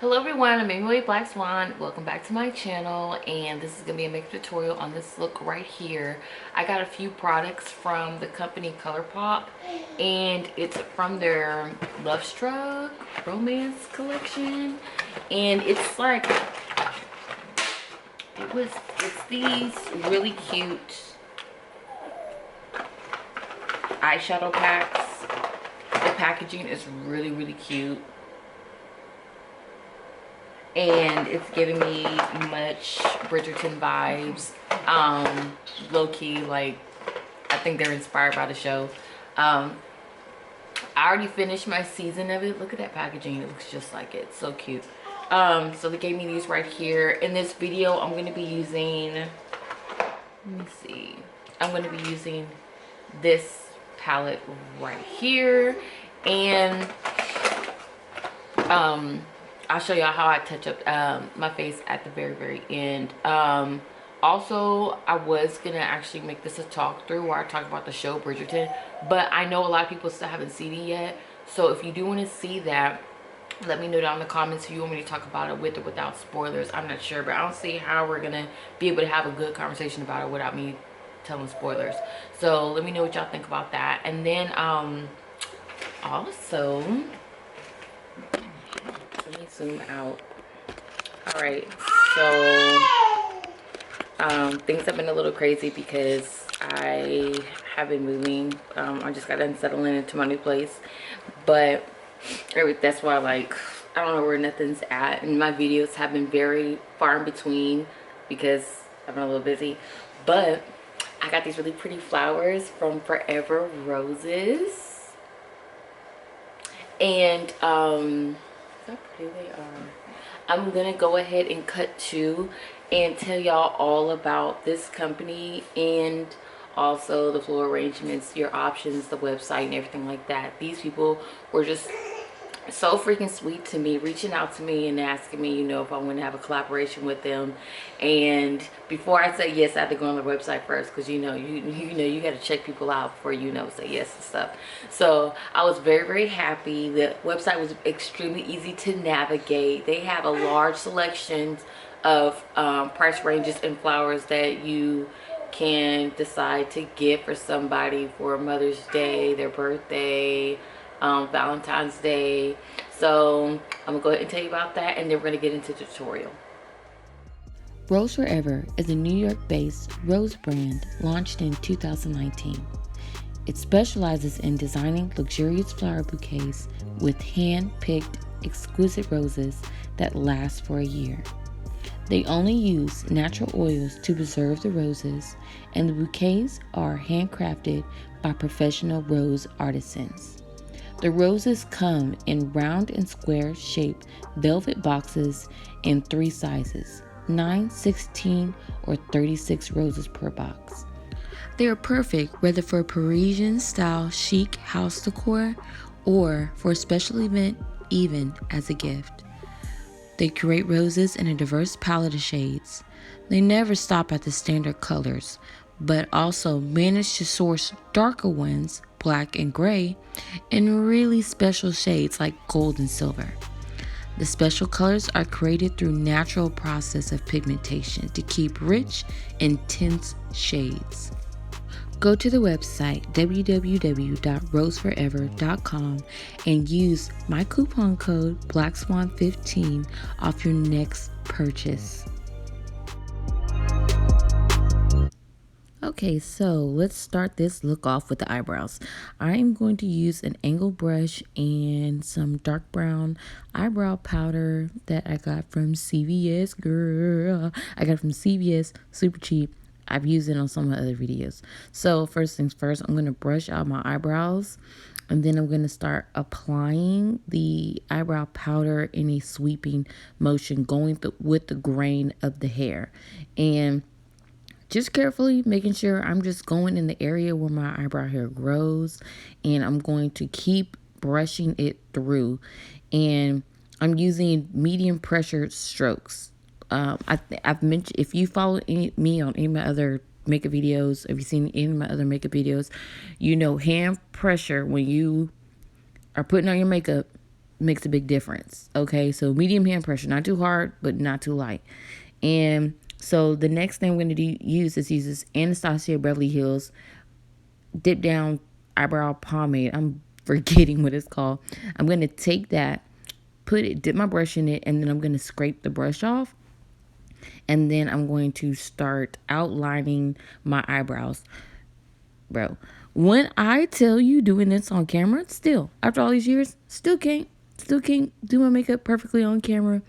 Hello everyone, I'm Amy Black Swan. Welcome back to my channel, and this is going to be a makeup tutorial on this look right here. I got a few products from the company Colourpop, and it's from their Love Struck Romance collection. And it's like, it's these really cute eyeshadow packs. The packaging is really cute. And it's giving me much Bridgerton vibes. Low-key, like, I think they're inspired by the show. I already finished my season of it. Look at that packaging. It looks just like it. So cute. So they gave me these right here. In this video, I'm going to be using, let me see. I'm going to be using this palette right here. And, I'll show y'all how I touch up my face at the very end. Also, I was gonna actually make this a talk through where I talk about the show Bridgerton, but I know a lot of people still haven't seen it yet. So if you do want to see that, let me know down in the comments if you want me to talk about it with or without spoilers. I'm not sure, but I don't see how we're gonna be able to have a good conversation about it without me telling spoilers. So let me know what y'all think about that. And then also, let me zoom out. All right, so things have been a little crazy because I have been moving. I just got done settling into my new place, but that's why, like, I don't know where nothing's at, and my videos have been very far in between because I've been a little busy. But I got these really pretty flowers from Forever Roses, and how pretty they are. I'm gonna go ahead and cut to and tell y'all all about this company, and also the floral arrangements, your options, the website, and everything like that. These people were just so freaking sweet to me, reaching out to me and asking me, you know, if I want to have a collaboration with them. And before I say yes, I had to go on their website first, because you know you got to check people out before you know say yes and stuff. So I was very happy. The website was extremely easy to navigate. They have a large selection of price ranges and flowers that you can decide to give for somebody for Mother's Day, their birthday, Valentine's Day. So I'm gonna go ahead and tell you about that, and then we're gonna get into the tutorial. Rose Forever is a New York-based rose brand launched in 2019. It specializes in designing luxurious flower bouquets with hand-picked exquisite roses that last for a year. They only use natural oils to preserve the roses, and the bouquets are handcrafted by professional rose artisans. The roses come in round and square shaped velvet boxes in 3 sizes, 9, 16, or 36 roses per box. They are perfect whether for Parisian style chic house decor or for a special event, even as a gift. They curate roses in a diverse palette of shades. They never stop at the standard colors, but also manage to source darker ones, black and gray, and really special shades like gold and silver. The special colors are created through natural process of pigmentation to keep rich, intense shades. Go to the website www.roseforever.com and use my coupon code BlackSwan15 off your next purchase. Okay, so let's start this look off with the eyebrows. I am going to use an angled brush and some dark brown eyebrow powder that I got from CVS, girl. I got it from CVS, super cheap. I've used it on some of my other videos. So first things first, I'm going to brush out my eyebrows, and then I'm going to start applying the eyebrow powder in a sweeping motion, going with the grain of the hair. And just carefully making sure I'm just going in the area where my eyebrow hair grows, and I'm going to keep brushing it through. And I'm using medium pressure strokes. I've mentioned, if you follow me on any of my other makeup videos, if you've seen any of my other makeup videos, you know hand pressure when you are putting on your makeup makes a big difference. Okay, so medium hand pressure, not too hard, but not too light. And so the next thing I'm going to use this Anastasia Beverly Hills dip down eyebrow pomade. I'm forgetting what it's called. I'm going to take that, dip my brush in it, and then I'm going to scrape the brush off. And then I'm going to start outlining my eyebrows. Bro, when I tell you doing this on camera, still, after all these years, still can't do my makeup perfectly on camera.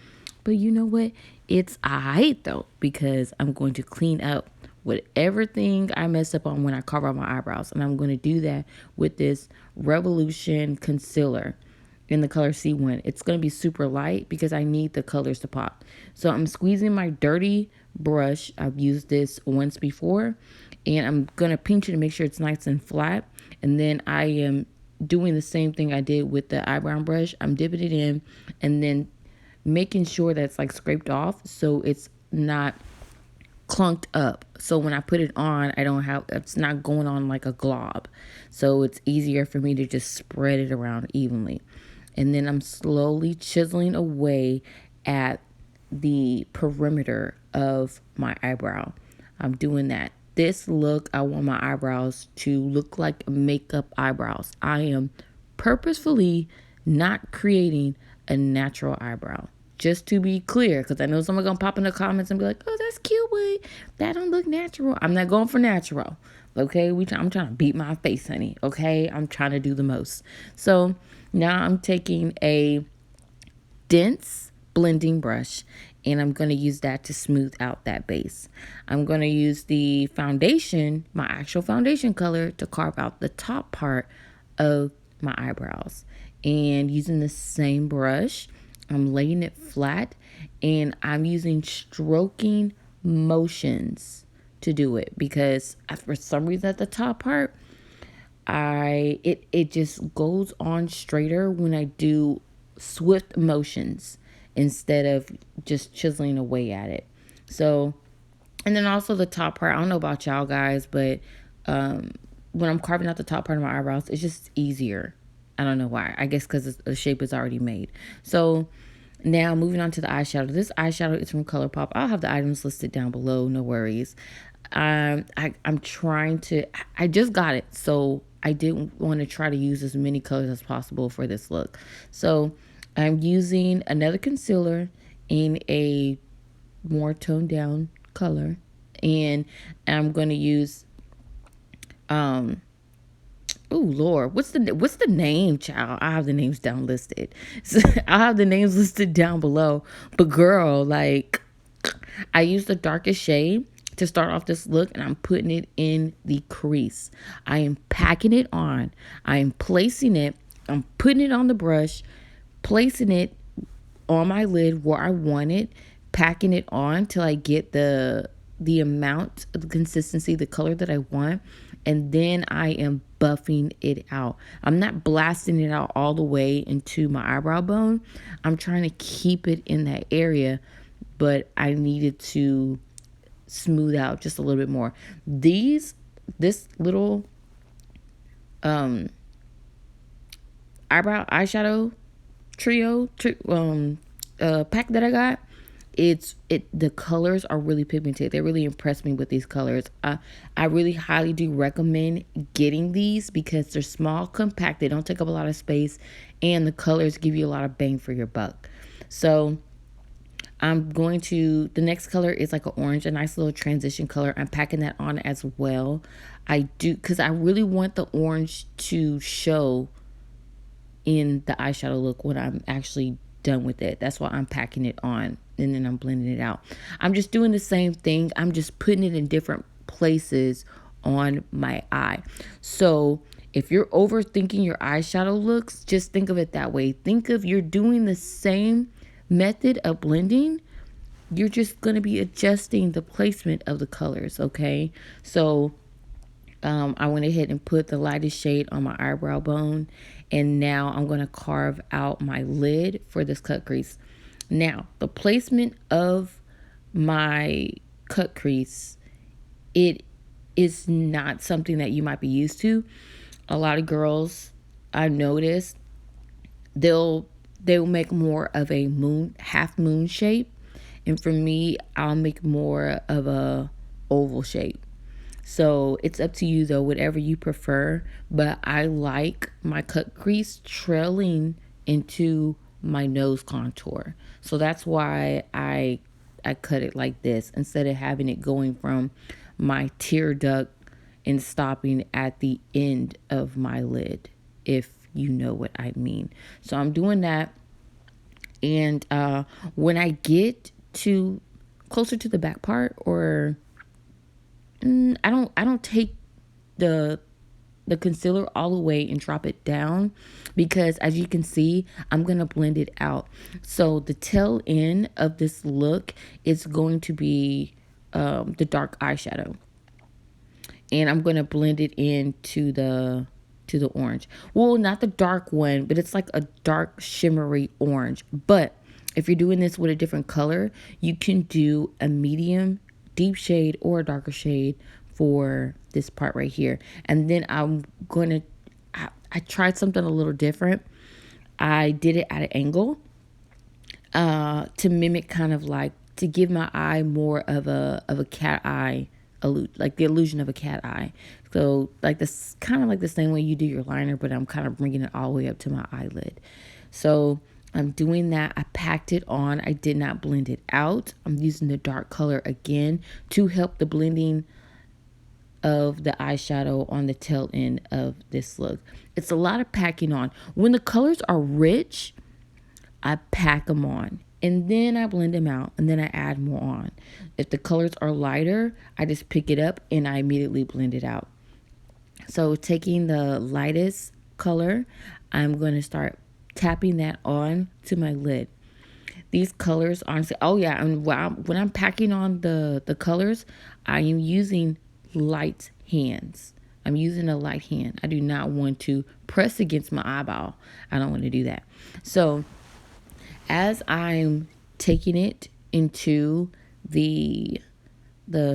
But you know what? It's alright though, because I'm going to clean up whatever thing I messed up on when I carve out my eyebrows. And I'm going to do that with this Revolution concealer in the color C1. It's going to be super light because I need the colors to pop. So I'm squeezing my dirty brush. I've used this once before. And I'm going to pinch it to make sure it's nice and flat. And then I am doing the same thing I did with the eyebrow brush. I'm dipping it in and then making sure that it's like scraped off so it's not clunked up. So when I put it on, it's not going on like a glob. So it's easier for me to just spread it around evenly. And then I'm slowly chiseling away at the perimeter of my eyebrow. I'm doing that. This look, I want my eyebrows to look like makeup eyebrows. I am purposefully not creating a natural eyebrow. Just to be clear, because I know someone's going to pop in the comments and be like, oh, that's cute, but that don't look natural. I'm not going for natural, okay? I'm trying to beat my face, honey, okay? I'm trying to do the most. So now I'm taking a dense blending brush and I'm going to use that to smooth out that base. I'm going to use the foundation, my actual foundation color, to carve out the top part of my eyebrows. And using the same brush, I'm laying it flat and I'm using stroking motions to do it because for some reason at the top part, it just goes on straighter when I do swift motions instead of just chiseling away at it. So, and then also the top part, I don't know about y'all guys, but when I'm carving out the top part of my eyebrows, it's just easier. I don't know why. I guess because the shape is already made. So now moving on to the eyeshadow. This eyeshadow is from Colourpop. I'll have the items listed down below. No worries. I'm trying to, I just got it. So I didn't want to try to use as many colors as possible for this look. So I'm using another concealer in a more toned down color. And I'm going to use, oh Lord, what's the name, child? I have the names down listed. So I'll have the names listed down below. But girl, like, I used the darkest shade to start off this look, and I'm putting it in the crease. I am packing it on. I am placing it. I'm putting it on the brush, placing it on my lid where I want it, packing it on till I get the amount, the consistency, the color that I want. And then I am buffing it out. I'm not blasting it out all the way into my eyebrow bone. I'm trying to keep it in that area, but I needed to smooth out just a little bit more. This little eyeshadow pack that I got, the colors are really pigmented. They really impressed me with these colors. I really highly do recommend getting these because they're small, compact, they don't take up a lot of space, and the colors give you a lot of bang for your buck. So the next color is like an orange, a nice little transition color. I'm packing that on as well. Because I really want the orange to show in the eyeshadow look when I'm actually done with it. That's why I'm packing it on and then I'm blending it out. I'm just doing the same thing. I'm just putting it in different places on my eye. So if you're overthinking your eyeshadow looks, just think of it that way. Think of you're doing the same method of blending. You're just going to be adjusting the placement of the colors, okay? So I went ahead and put the lightest shade on my eyebrow bone. And now I'm going to carve out my lid for this cut crease. Now, the placement of my cut crease, it is not something that you might be used to. A lot of girls, I've noticed, they'll they will make more of a half moon shape. And for me, I'll make more of a oval shape. So it's up to you though, whatever you prefer. But I like my cut crease trailing into my nose contour. So that's why I cut it like this instead of having it going from my tear duct and stopping at the end of my lid, if you know what I mean. So I'm doing that. And when I get to closer to the back part, or I don't take the concealer all the way and drop it down, because as you can see, I'm going to blend it out. So the tail end of this look is going to be the dark eyeshadow, and I'm going to blend it into the orange. Well, not the dark one, but it's like a dark shimmery orange. But if you're doing this with a different color, you can do a medium deep shade or a darker shade for this part right here. And then I tried something a little different. I did it at an angle to mimic, kind of like, to give my eye more of a cat eye, like the illusion of a cat eye. So like this, kind of like the same way you do your liner, but I'm kind of bringing it all the way up to my eyelid. So I'm doing that. I packed it on. I did not blend it out. I'm using the dark color again to help the blending of the eyeshadow on the tail end of this look. It's a lot of packing on. When the colors are rich, I pack them on and then I blend them out and then I add more on. If the colors are lighter, I just pick it up and I immediately blend it out. So taking the lightest color, I'm going to start tapping that on to my lid. These colors, honestly, oh yeah, and when I'm packing on the colors, I am using light hands. I'm using a light hand. I do not want to press against my eyeball. I don't want to do that. So as I'm taking it into the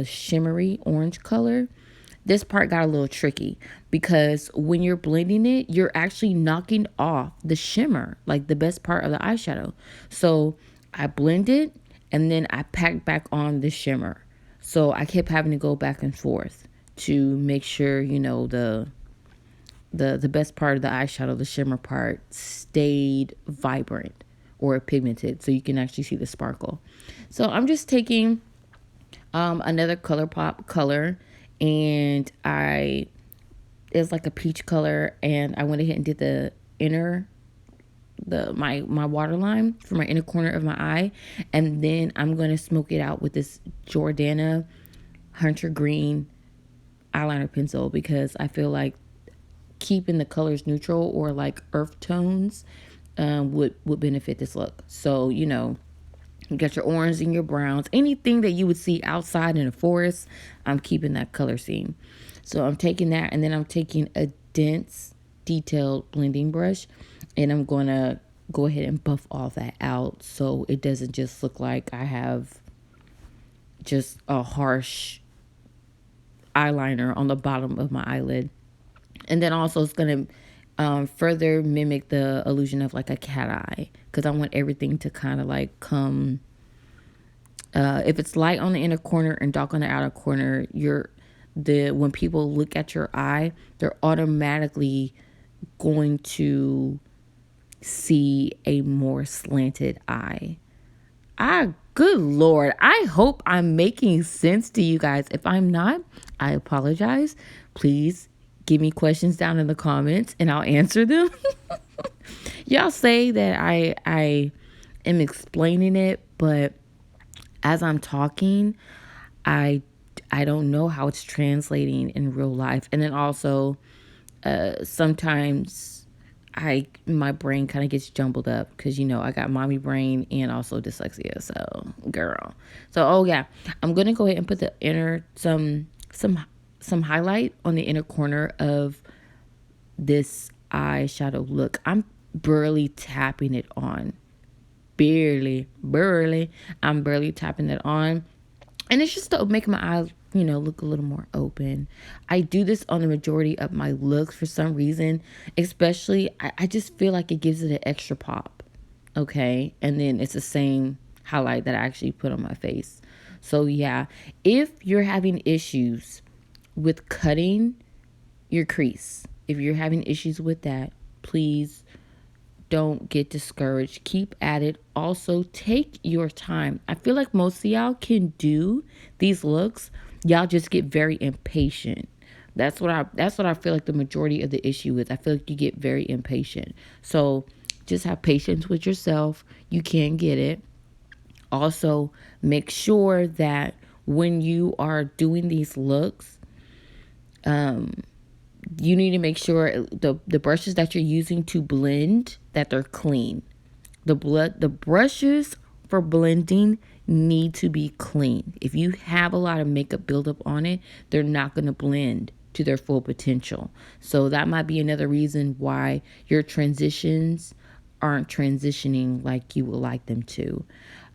shimmery orange color, this part got a little tricky because when you're blending it, you're actually knocking off the shimmer, like the best part of the eyeshadow. So I blend it and then I pack back on the shimmer. So I kept having to go back and forth to make sure, you know, the best part of the eyeshadow, the shimmer part, stayed vibrant or pigmented so you can actually see the sparkle. So I'm just taking another Colourpop color, and it's like a peach color, and I went ahead and did the inner my waterline for my inner corner of my eye, and then I'm going to smoke it out with this Jordana Hunter Green eyeliner pencil, because I feel like keeping the colors neutral or like earth tones would benefit this look. So, you know, you got your orange and your browns, anything that you would see outside in a forest, I'm keeping that color scheme. So I'm taking that, and then I'm taking a dense detailed blending brush, and I'm going to go ahead and buff all that out so it doesn't just look like I have just a harsh eyeliner on the bottom of my eyelid. And then also it's going to further mimic the illusion of like a cat eye, because I want everything to kind of like come, if it's light on the inner corner and dark on the outer corner, when people look at your eye, they're automatically going to see a more slanted eye. Good Lord, I hope I'm making sense to you guys. If I'm not, I apologize. Please give me questions down in the comments and I'll answer them. Y'all say that I am explaining it, but as I'm talking, I don't know how it's translating in real life. And then also sometimes my brain kind of gets jumbled up because, you know, I got mommy brain and also dyslexia. So girl. So, oh yeah, I'm going to go ahead and put the some highlight on the inner corner of this eyeshadow look. I'm barely tapping it on. Barely. I'm barely tapping it on. And it's just to make my eye, you know, look a little more open. I do this on the majority of my looks for some reason. Especially, I just feel like it gives it an extra pop. Okay, and then it's the same highlight that I actually put on my face. So yeah, if you're having issues with cutting your crease, if you're having issues with that, please don't get discouraged. Keep at it. Also, take your time. I feel like most of y'all can do these looks. Y'all just get very impatient. That's what I feel like the majority of the issue is. I feel like you get very impatient. So just have patience with yourself. You can get it. Also, make sure that when you are doing these looks, you need to make sure the brushes that you're using to blend, that they're clean. The brushes for blending need to be clean. If you have a lot of makeup buildup on it, they're not going to blend to their full potential. So that might be another reason why your transitions aren't transitioning like you would like them to.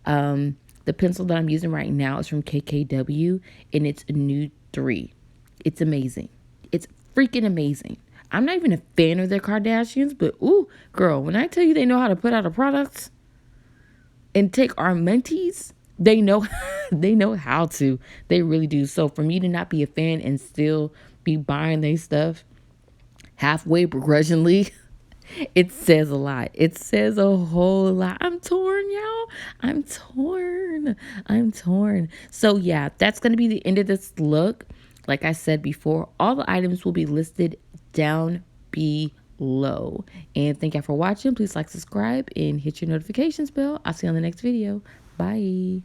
The pencil that I'm using right now is from KKW, and it's a Nude 3. It's amazing. It's freaking amazing. I'm not even a fan of the Kardashians, but ooh, girl, when I tell you they know how to put out a product and take our mentees, they know they know how to. They really do. So for me to not be a fan and still be buying their stuff halfway begrudgingly, it says a lot. It says a whole lot. I'm torn, y'all. I'm torn. I'm torn. So yeah, that's going to be the end of this look. Like I said before, all the items will be listed down below. And thank you for watching. Please like, subscribe, and hit your notifications bell. I'll see you on the next video. Bye.